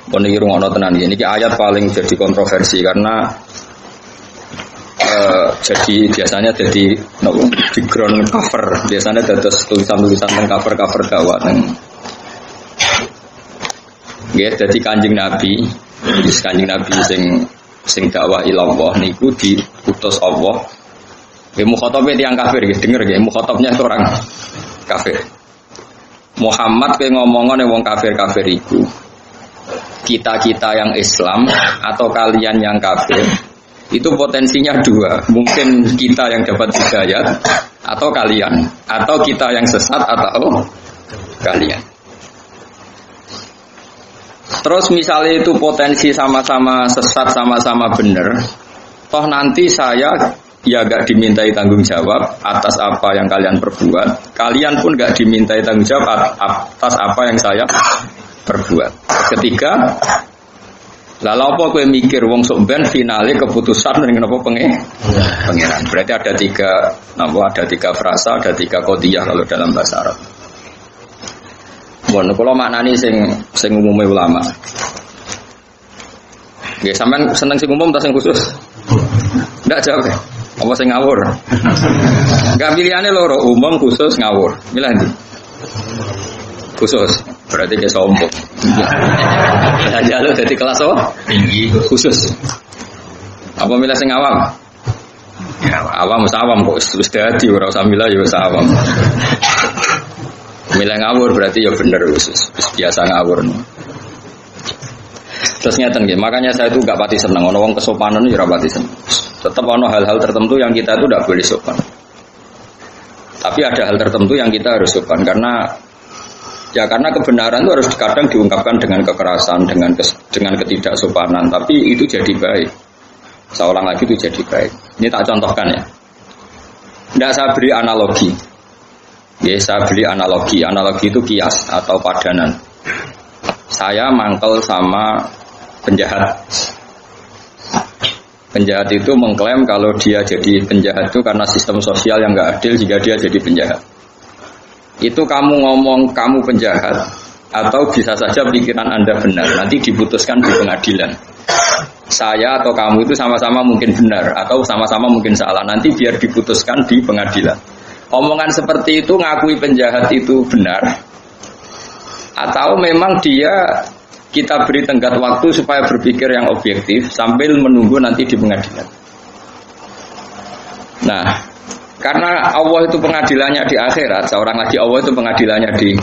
Kon iki rungokno tenan iki. Niki ayat paling jadi kontroversi karena jadi biasanya jadi background cover. Biasanya dados tulisan-tulisan teng cover-cover dakwah teng. Nggih, dadi Kanjeng Nabi sing dakwah ilallah niku diutus Allah. Nggih mukhatabé tiyang kafir nggih denger nggih mukhatabnya itu orang kafir. Muhammad kowe ngomongane wong kafir-kafir iku. Kita-kita yang Islam atau kalian yang kafir itu potensinya dua. Mungkin kita yang dapat hidayat atau kalian, atau kita yang sesat atau kalian. Terus misalnya itu potensi sama-sama sesat, sama-sama benar, toh nanti saya ya gak dimintai tanggung jawab atas apa yang kalian perbuat, kalian pun gak dimintai tanggung jawab atas apa yang saya perbuat. Ketiga, lalu apa kowe mikir wong sok ben finale keputusan ning napa pangeran. Berarti ada tiga frasa, ada tiga qadhiyah kalau dalam bahasa Arab. Mun kula maknani sing umume ulama. Nggih sampean seneng sing umum ta sing khusus? Ndak jawab. Apa sing ngawur? Enggak pilihane loro, umum khusus ngawur. Milih ndi? Khusus. Berarti dia sombong. Ya jalur dari kelas apa? Tinggi khusus. Apa milih sing awam? Ya awam kok wis dadi ora usah milih ya wis awam. Milih ngawur berarti ya bener wis biasa ngawur. Terus ngeten nggih, makanya saya itu enggak pati seneng ana wong kesopanan ya ora pati seneng. Tetap ana hal-hal tertentu yang kita itu enggak boleh sopan. Tapi ada hal tertentu yang kita harus sopan karena kebenaran itu harus kadang diungkapkan dengan kekerasan, dengan ketidaksopanan. Tapi itu jadi baik. Seorang lagi itu jadi baik. Ini tak contohkan ya. Tidak saya beri analogi. Ya, saya beri analogi. Analogi itu kias atau padanan. Saya mangkel sama penjahat. Penjahat itu mengklaim kalau dia jadi penjahat itu karena sistem sosial yang nggak adil jika dia jadi penjahat. Itu kamu ngomong kamu penjahat atau bisa saja pikiran Anda benar, nanti diputuskan di pengadilan. Saya atau kamu itu sama-sama mungkin benar atau sama-sama mungkin salah, nanti biar diputuskan di pengadilan. Omongan seperti itu ngakui penjahat itu benar atau memang dia kita beri tenggat waktu supaya berpikir yang objektif sambil menunggu nanti di pengadilan. Nah, karena Allah itu pengadilannya di akhirat, seorang lagi Allah itu pengadilannya di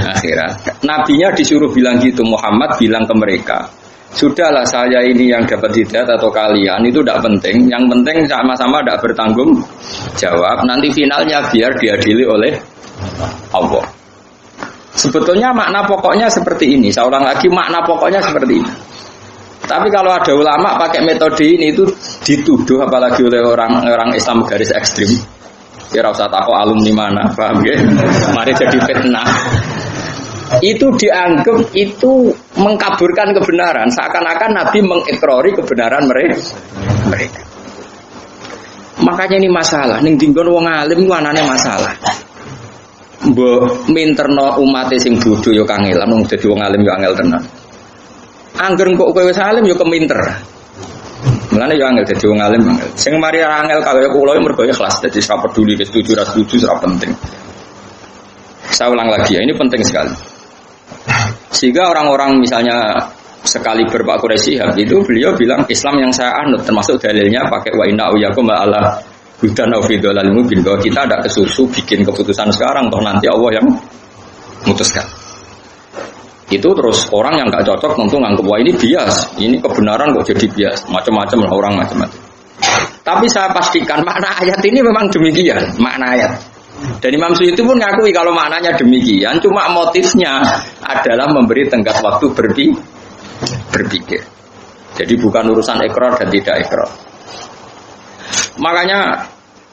akhirat. Nabinya disuruh bilang gitu, Muhammad bilang ke mereka, sudahlah saya ini yang dapat hidayat atau kalian itu tidak penting. Yang penting sama-sama tidak bertanggung jawab. Nanti finalnya biar diadili oleh Allah. Sebetulnya makna pokoknya seperti ini. Seorang lagi makna pokoknya seperti ini. Tapi kalau ada ulama pakai metode ini itu dituduh apalagi oleh orang Islam garis ekstrim. Ya ora usah takok alumni mana, paham ya? Mari jadi fitnah. Itu dianggap itu mengkaburkan kebenaran, seakan-akan Nabi mengikrori kebenaran mereka. Makanya ini masalah, ning dinggon wong alim ku anane masalah. Mbok minterno umat sing bodho ya kangelan, wong dadi wong alim ya angel tenan. Angger kok kowe wis alim ya keminter. Mulane ya angel dadi wong alim angel. Sing mari angel kaya kula mergo ikhlas dadi ora peduli setuju ora setuju ora penting. Saya ulang lagi ya, ini penting sekali. Sehingga orang-orang misalnya sekali Pak Quraisy itu beliau bilang Islam yang saya anut termasuk dalilnya pakai wa inna uyakum ala hudan au fi dhalalil mubin, bahwa kita ada kesusu bikin keputusan sekarang toh nanti Allah yang memutuskan. Itu terus orang yang nggak cocok tentu nganggep wah ini bias, ini kebenaran kok jadi bias, macam-macam lah orang macam-macam. Tapi saya pastikan makna ayat ini memang demikian, makna ayat. Dan Imam Suyuti pun ngakui kalau maknanya demikian, cuma motifnya adalah memberi tenggat waktu berpikir. Jadi bukan urusan ikrar dan tidak ikrar. Makanya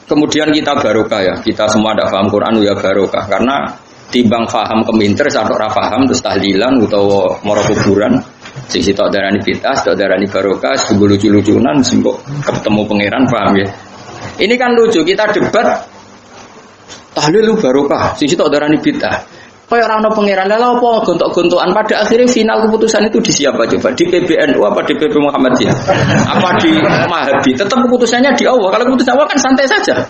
kemudian kita barokah ya, kita semua tidak paham Quran ya barokah karena timbang faham keminter sampai ora paham terus tahlilan utawa mara kuburan sing sitok darani bid'ah, sitok darani barokah, sing lucu-lucunan sing kok ketemu pangeran, paham ya. Ini kan lucu, kita debat tahlil lu barokah, sing sitok darani bid'ah. Kayak orang pangeran lah apa gontok-gontokan pada akhirnya final keputusan itu di siapa coba? Di PBNU apa di PP Muhammadiyah? Apa di Mahabi? Tetap keputusannya di Allah. Kalau keputusan Allah kan santai saja.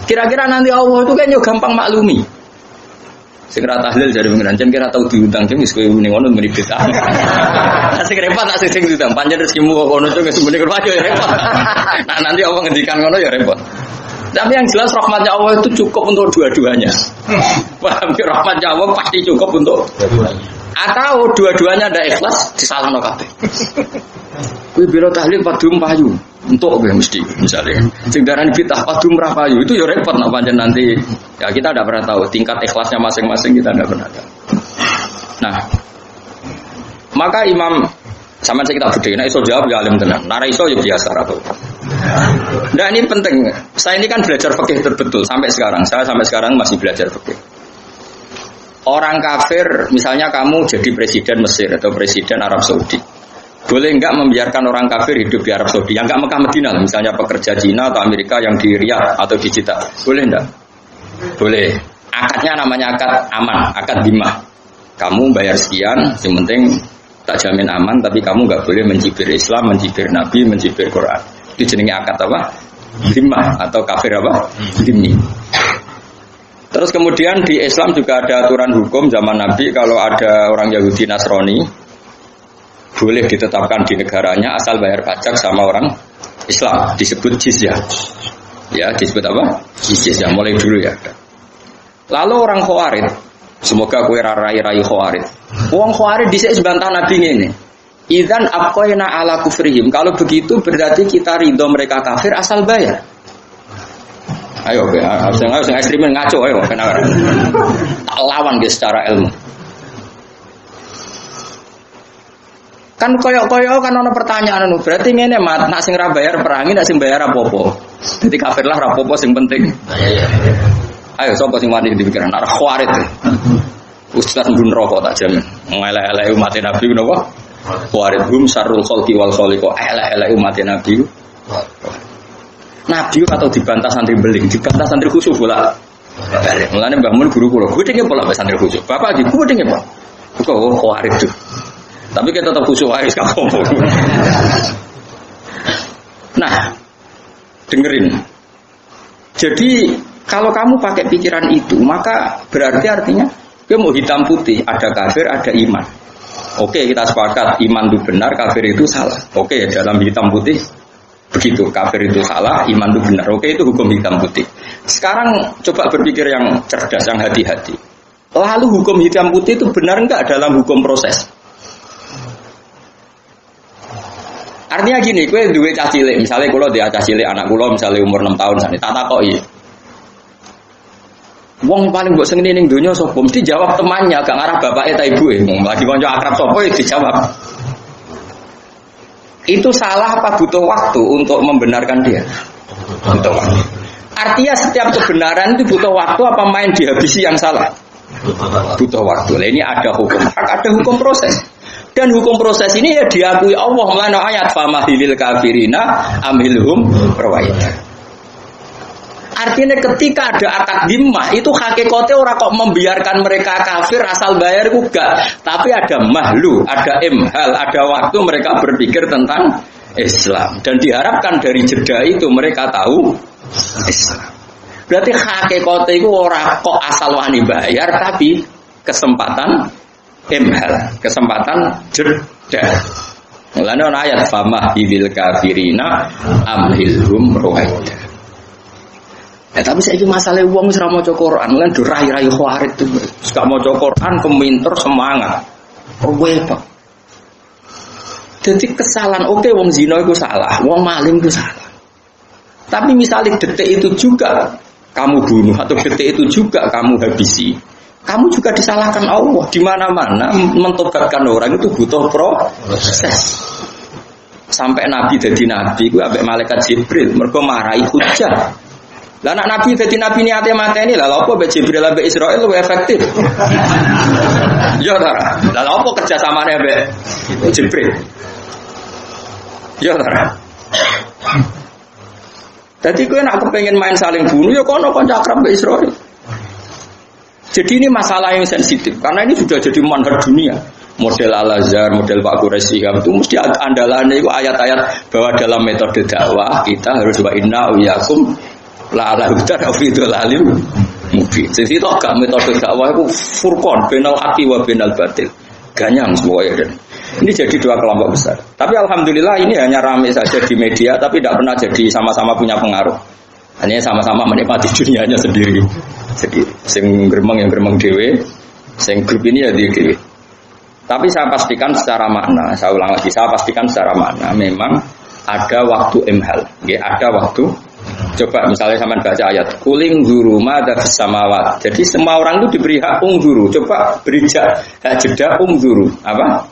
Kira-kira nanti Allah itu kayaknya gampang maklumi. Segera tahlil jadi pengiran jan kira tahu diundang jan wis kowe ning ngono meni bid'ah. Sing repot tak sing diundang pancen rezekimu kok ngono cuk wis muni kerja ya repot. Nah nanti Allah ngendikan ngono ya repot. Tapi yang jelas rahmatnya Allah itu cukup untuk dua-duanya. Paham ya, rahmatnya Allah pasti cukup untuk dua-duanya. Atau dua-duanya ada ikhlas disalahno kabeh. Kuwi biro tahlil padum payu untuk gue mesti misalnya. Sing darani bid'ah padum ra payu itu ya repot nek pancen nanti ya kita tidak pernah tahu tingkat ikhlasnya masing-masing kita tidak pernah tahu. Nah, maka Imam sama saya kita beda, nah iso jawab ya alim tenan. Nara iso ya biasa atau. Nah ini penting. Saya ini kan belajar fikih terbetul sampai sekarang. Saya sampai sekarang masih belajar fikih. Orang kafir, misalnya kamu jadi presiden Mesir atau presiden Arab Saudi, boleh enggak membiarkan orang kafir hidup di Arab Saudi? Yang enggak Mekah Madinah, misalnya pekerja Cina atau Amerika yang di Riyadh atau di Jeddah, boleh enggak? Boleh. Akadnya namanya akad aman, akad dimah. Kamu bayar sekian, yang penting tak jamin aman, tapi kamu nggak boleh mencibir Islam, mencibir Nabi, mencibir Quran. Itu jenenge akad apa? Dimah atau kafir apa? Dimi. Terus kemudian di Islam juga ada aturan hukum zaman Nabi kalau ada orang Yahudi Nasrani boleh ditetapkan di negaranya asal bayar pajak sama orang Islam, disebut jizyah. Ya, disebut apa? Jizyah. Mulai dulu ya. Lalu orang Khawarij, semoga kowe rai-rai Khawarij. Wong Khawarij dhisik bantah Nabi ngene. Idzan abqaina ala kufrihim. Kalau begitu berarti kita ridho mereka kafir asal bayar. Ayo, harus ekstremen ngaco ayo kenapa? Tak lawan dia secara ilmu. Kan koyo-koyo kan ono pertanyaan anu. Berarti ngene mat, nak sing ra bayar perangi, nak sing bayar apa-apa. Dadi kafir lah ra apa-apa sing penting. Ayo sapa sing wani dipikiran arah Khawarij. Ustaz mbun rokok tak jamin. Ngelek-elek umat Nabi napa? Khawarij hum syarrul khalqi wal khaliq. Elek-elek umat Nabi. Nabi atau dibantah santri beling, dibantah santri khusyuk pula. Mulane Mbah Mun guru kula, gudenge pula santri khusyuk. Bapak iki gudenge apa? Kok Khawarij tuh. Tapi kita tetap khusyuk ae kamu. Nah, dengerin. Jadi kalau kamu pakai pikiran itu, maka berarti artinya dia mau hitam putih, ada kafir, ada iman. Oke, kita sepakat iman itu benar, kafir itu salah. Oke, dalam hitam putih begitu, kafir itu salah, iman itu benar. Oke, itu hukum hitam putih. Sekarang coba berpikir yang cerdas, yang hati-hati. Lalu hukum hitam putih itu benar enggak dalam hukum proses? Artinya gini, kowe duwe cah cilik, misalnya kula dia cah cilik anak kula misalnya umur 6 tahun sane, tak takoki. Wong paling mbok seneng ning donya sapa? Mesti jawab temannya, gak ngarah bapake ta ibuke. Lagi kanca akrab sapa ya dijawab. Itu salah apa butuh waktu untuk membenarkan dia? Butuh waktu. Artinya setiap kebenaran itu butuh waktu apa main dihabisi yang salah? Butuh waktu. Nah, ini ada hukum hak, ada hukum proses. Dan hukum proses ini ya diakui Allah melalui ayat famahilil kafirina amhilhum rawaida. Artinya ketika ada akad dhimmah itu hakikatnya orang kok membiarkan mereka kafir asal bayar juga, tapi ada mahlu, ada imhal, ada waktu mereka berpikir tentang Islam dan diharapkan dari jeda itu mereka tahu Islam. Berarti hakikatnya itu orang kok asal wani bayar tapi kesempatan imhal, kesempatan jeda. Mulane ana ayat famahilil kafirina amhilhum rawaida. Tapi saya ini masalah uang serah mau Quran, kan rai-rai Khawarij itu, gak mau Quran, keminter semangat, apa? Jadi kesalahan, oke, wong zina itu salah, wong maling itu salah. Tapi misalnya detik itu juga kamu bunuh atau detik itu juga kamu habisi, kamu juga disalahkan Allah. Di mana-mana mentobatkan orang itu butuh proses. Sampai Nabi jadi Nabi, gue ambek malaikat Jibril, mereka marahi hujah. Lah anak Nabi jadi Nabi niatnya mateni lah, apa mbek Jibril ambek Israil lebih efektif. Ya ta. Lah apa kerja samane mbek Jibril? Ya ta. Dadi kowe nek kepengin main saling bunuh ya kono kanca akrab mbek Israil. Jadi ini masalah yang sensitif karena ini sudah jadi manhaj dunia. Model Al-Azhar, model Pak Quraisy itu mesti andalannya itu ayat-ayat bahwa dalam metode dakwah kita harus wa inna iyakum la ala hudan aw fi dhalalin mubin. Jadi itu agak metode dakwah itu furqan bainal haqqi wa bainal batil. Ganyang semuanya. Ini jadi dua kelompok besar. Tapi alhamdulillah ini hanya ramai saja di media tapi tidak pernah jadi sama-sama punya pengaruh. Hanya sama-sama menikmati dunianya sendiri. Sing gremeng yang gremeng dhewe, sing grup ini ya dhewe. Tapi saya pastikan secara makna, saya ulang lagi, saya pastikan secara makna memang ada waktu imhal, ya, ada waktu. Coba misalnya sampean baca ayat kuling zuru madza fis samawat. Jadi semua orang itu diberi hak ungzuru. Coba beri hak jeda ungzuru. Apa?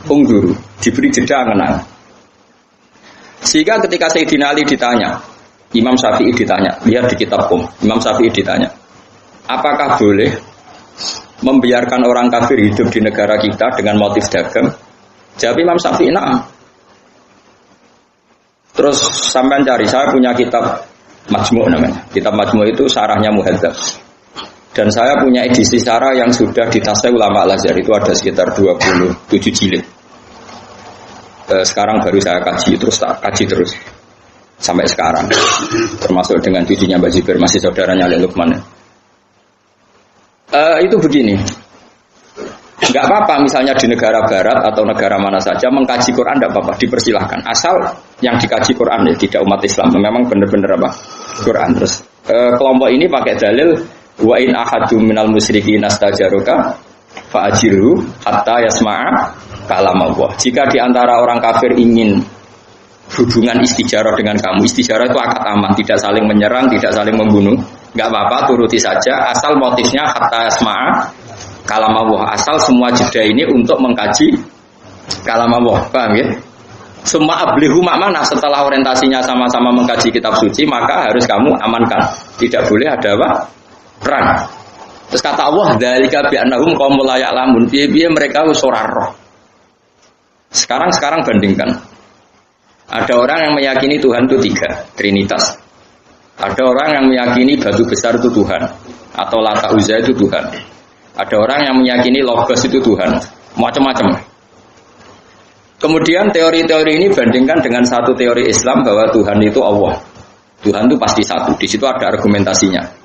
Ungzuru. Diberi jeda menang. Sehingga ketika Sayyidina Ali ditanya, Imam Syafi'i ditanya, lihat di kitab Imam Syafi'i ditanya, apakah boleh membiarkan orang kafir hidup di negara kita dengan motif dagang? Jawab Imam Syafi'i, na'am. Terus sampean cari, saya punya kitab Majmu' namanya. Kitab Majmu' itu syarahnya Muhadzab. Dan saya punya edisi syarah yang sudah ditasnif ulama Al-Azhar, itu ada sekitar 27 jilid. Sekarang baru saya kaji terus sampai sekarang. Termasuk dengan cucunya Mbak Zibir, masih saudaranya Ali Lukman. Itu begini, nggak apa-apa misalnya di negara barat atau negara mana saja mengkaji Quran, tidak apa-apa, dipersilahkan asal yang dikaji Quran ya tidak umat Islam, memang benar-benar apa Quran. Terus kelompok ini pakai dalil wa in ahadum minal musyrikin astajaruka fa'ajirhu hatta yasma'a kalam Allah. Jika di antara orang kafir ingin hubungan istijarah dengan kamu, istijarah itu akad aman, tidak saling menyerang, tidak saling membunuh, nggak apa-apa, turuti saja asal motifnya hatta yasma'a kalam Allah, asal semua jeda ini untuk mengkaji kalam Allah, paham ya? Semua ablihu makmana, setelah orientasinya sama-sama mengkaji kitab suci, maka harus kamu amankan, tidak boleh ada apa? Perang. Terus kata Allah, dzalika bi annahum qaumul la ya'lamun, piye-piye mereka wis ora roh. Sekarang bandingkan. Ada orang yang meyakini Tuhan itu 3, Trinitas. Ada orang yang meyakini batu besar itu Tuhan, atau Lata Uzza itu Tuhan. Ada orang yang meyakini Logos itu Tuhan, macam-macam. Kemudian teori-teori ini bandingkan dengan satu teori Islam bahwa Tuhan itu Allah. Tuhan itu pasti satu. Di situ ada argumentasinya.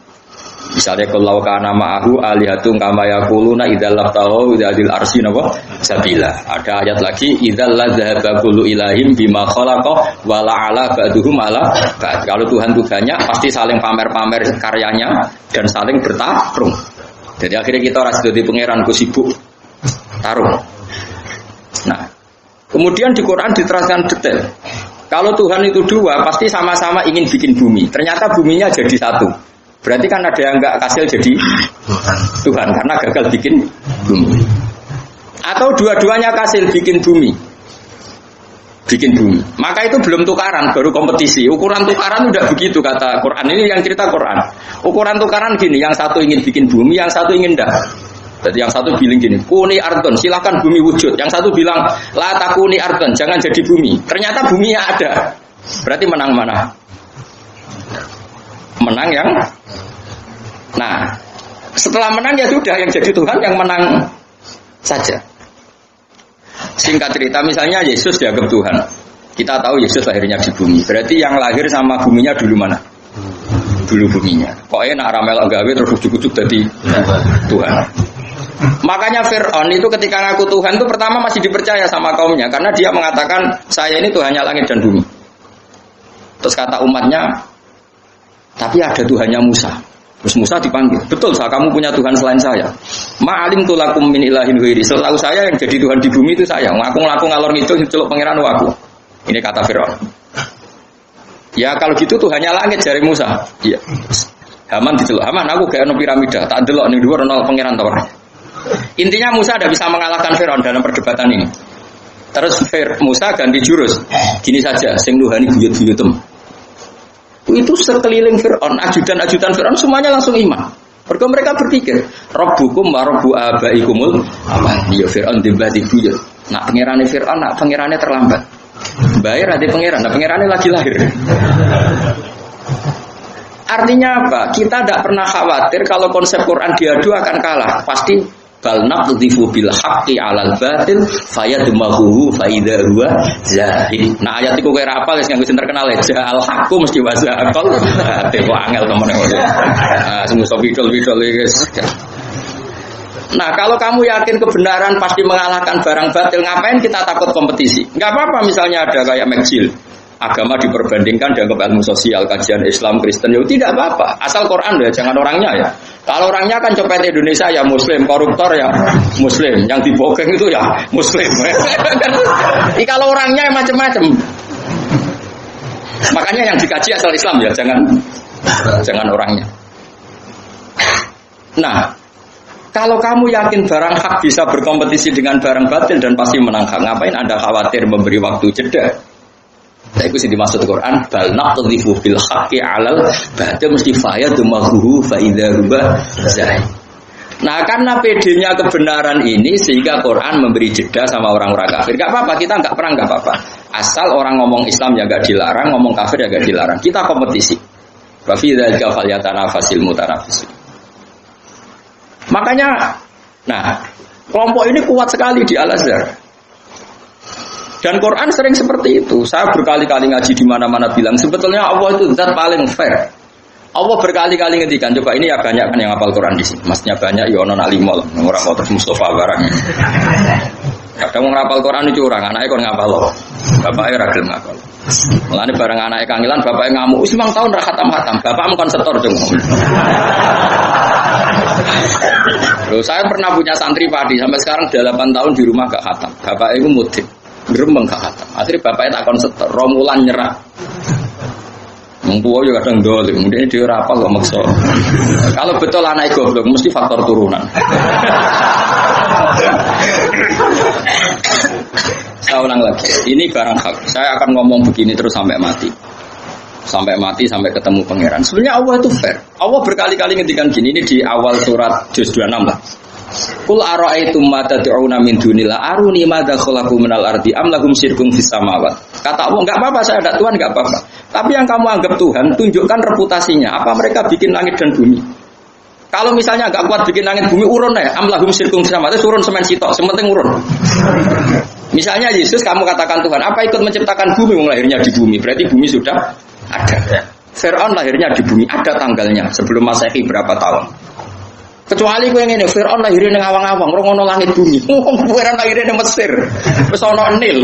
Misalnya kalau kana ma'ahu alihatun kama yaquluna idzal labtaghu idzal arsy napa sabila. Ada ayat lagi idzal ladzahaba kullu ilahim bima khalaqa wa la'ala ba'duhum ala ba'd. Kalau Tuhan itu banyak pasti saling pamer-pamer karyanya dan saling bertarung. Jadi akhirnya kita ora dadi pangeran ku sibuk tarung. Nah, kemudian di Quran diterangkan detail. Kalau Tuhan itu 2 pasti sama-sama ingin bikin bumi. Ternyata buminya jadi satu. Berarti kan ada yang enggak hasil jadi Tuhan karena gagal bikin bumi. Atau dua-duanya hasil bikin bumi. Maka itu belum tukaran, baru kompetisi. Ukuran tukaran udah begitu kata Quran. Ini yang cerita Quran. Ukuran tukaran gini, yang satu ingin bikin bumi, yang satu ingin enggak. Jadi yang satu bilang gini, kuni ardon, silakan bumi wujud. Yang satu bilang, la takuni ardon, jangan jadi bumi. Ternyata buminya ada. Berarti menang mana? Menang yang nah setelah menang ya sudah, yang jadi Tuhan yang menang saja. Singkat cerita misalnya Yesus dianggap Tuhan, kita tahu Yesus lahirnya di bumi, berarti yang lahir sama buminya dulu mana? Dulu buminya. Pokoknya nak ramelok gawe terus ujuk-ujuk jadi Tuhan. Makanya Fir'aun itu ketika ngaku Tuhan itu pertama masih dipercaya sama kaumnya karena dia mengatakan saya ini Tuhannya langit dan bumi. Terus kata umatnya, tapi ada Tuhannya Musa. Terus Musa dipanggil, betul kamu punya Tuhan selain saya. Ma'alim tulakum min ilahin ghairi. Setahu saya yang jadi Tuhan di bumi itu saya. Ngaku-ngaku ngalor ngidul celuk pangeran aku. Ini kata Firaun. Ya kalau gitu Tuhannya langit jari Musa. Iya. Haman diceluk. Haman aku gak ono piramida, tak delok ning dhuwur ono pangeran ta ora. Intinya Musa tidak bisa mengalahkan Firaun dalam perdebatan ini. Terus Musa ganti jurus. Gini saja, sing nuhani buyut-buyutem. Itu sekeliling Fir'aun, ajudan-ajudan Fir'aun semuanya langsung iman. Mereka berpikir, Rabbukum wa Rabbu abaikumul aman. Ya Fir'aun dibati buyut. Nak pangerane Fir'aun, nak pangerane terlambat. Bayar ada pangeran, nak pangerane lagi lahir. Artinya apa? Kita tidak pernah khawatir kalau konsep Quran diadu akan kalah. Pasti bal naqdhifu bil haqqi 'alal batil fayadmaghuhu fa idza huwa zahid. Nah ayat iku kowe rapal wis nganggo sing terkenal ya al haqqu mesti wazaqal. Ate kok angel temen kok. Ah sing iso bidol-bidol iki. Nah kalau kamu yakin kebenaran pasti mengalahkan barang batil, ngapain kita takut kompetisi? Enggak apa-apa misalnya ada kayak McGill. Agama diperbandingkan dianggap ilmu sosial, kajian Islam, Kristen, ya tidak apa-apa. Asal Quran ya, jangan orangnya ya. Kalau orangnya kan copet Indonesia ya Muslim, koruptor ya Muslim, yang dibogeng itu ya Muslim. Kalau orangnya macam-macam. Makanya yang dikaji asal Islam ya, jangan orangnya. Nah, kalau kamu yakin barang hak bisa berkompetisi dengan barang batil dan pasti menang hak, ngapain Anda khawatir memberi waktu jeda? Nah, itu sih dimaksud Quran bal naqdhifu bil haqqi 'alal batil mesti fayadmaghuhu fa idza huwa zahid. Nah, karena pedenya kebenaran ini sehingga Quran memberi jeda sama orang-orang kafir. Enggak apa-apa, kita enggak perang enggak apa-apa. Asal orang ngomong Islam ya enggak dilarang, ngomong kafir ya enggak dilarang. Kita kompetisi. Wa fi dzalika falyatanafasil mutanafisun. Makanya nah, kelompok ini kuat sekali di Al-Azhar. Dan Quran sering seperti itu. Saya berkali-kali ngaji di mana-mana bilang sebetulnya Allah itu zat paling fair. Allah berkali-kali ngendikan, coba ini ya banyak kan yang hafal Quran di sini. Maksudnya banyak ya ono nalimol, ora kok terus Mustafa barang. Kadang wong hafal Quran itu orang anake kon ngapal loh. Bapake ra gelem ngapal. Mulane bareng anake kangilan bapake ngamuk, wis 5 tahun ra khatam-khatam. Bapakmu kon setor dong. Loh, saya pernah punya santri padi sampai sekarang 8 tahun di rumah gak khatam. Bapake iku mudik. Gremeng gak khatam. Akhirnya bapaknya takon setor, romulan nyerah. Wong tuwa yo kadang dolim, mendene dhewe ora apal kok maksa. Kalau betul anak goblok mesti faktor turunan. Saya ulang lagi, ini barang hak. Saya akan ngomong begini terus sampai mati. Sampai ketemu pangeran. Sebenarnya Allah itu fair. Allah berkali-kali ngendikan gini, ini di awal surat Juz 26 lah. Qul ara'aytum ma tad'una min dunillah aruni madza khalaqu minal ardi am lahum syirkun fis samawat. Kata Allah, enggak apa-apa saya ada Tuhan, enggak apa-apa. Tapi yang kamu anggap Tuhan, tunjukkan reputasinya. Apa mereka bikin langit dan bumi? Kalau misalnya enggak kuat bikin langit bumi, urun ya. Am lahum syirkun fis samawat, urun semen sitok, sementing urun. Misalnya Yesus kamu katakan Tuhan, apa ikut menciptakan bumi, lahirnya di bumi? Berarti bumi sudah ada. Fir'aun lahirnya di bumi, ada tanggalnya sebelum Masehi berapa tahun. Kecuali kowe ngene, Firaun lahirnya ning awang-awang, ora ono langit bumi. Firaun lahirnya ning Mesir. Wis ono Nil.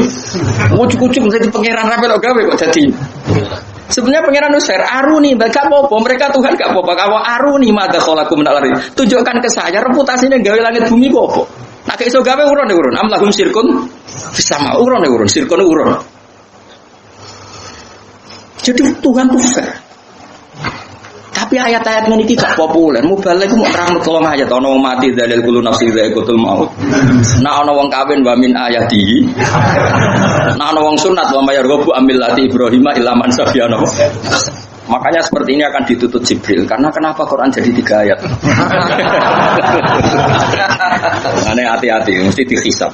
Ucuk-ucuk mesti pangeran ra melok gawe kok dadi. Sebenarnya pangeran wis fair, aruni gak apa-apa, mereka Tuhan gak apa-apa. Kalau aruni madza khalaqu min al-ardi. Tunjukkan ke saya reputasinya gawe langit bumi kok apa. Nah kek iso gawe urun. Am lahum syirkun fis sama urun, syirkun urun. Jadi Tuhan tuh fair. Tapi ayat-ayat ini tidak populer. Mubalek itu mau nerang tolong ayat. Ono wong mati dalil kulo nafsi dha'iqatul maut. Nah ono wong kawin wa min ayati. Nah ono wong sunat wa mayarghabu amillati Ibrahim illa man safiya. Makanya seperti ini akan ditutup Jibril. Karena kenapa Quran jadi 3 ayat? Aneh hati-hati, mesti dihisab.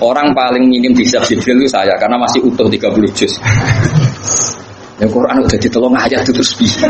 Orang paling minim dihisab Jibril itu saya karena masih utuh 30 juz. Yang Quran udah ditolong ayat itu terus bisa.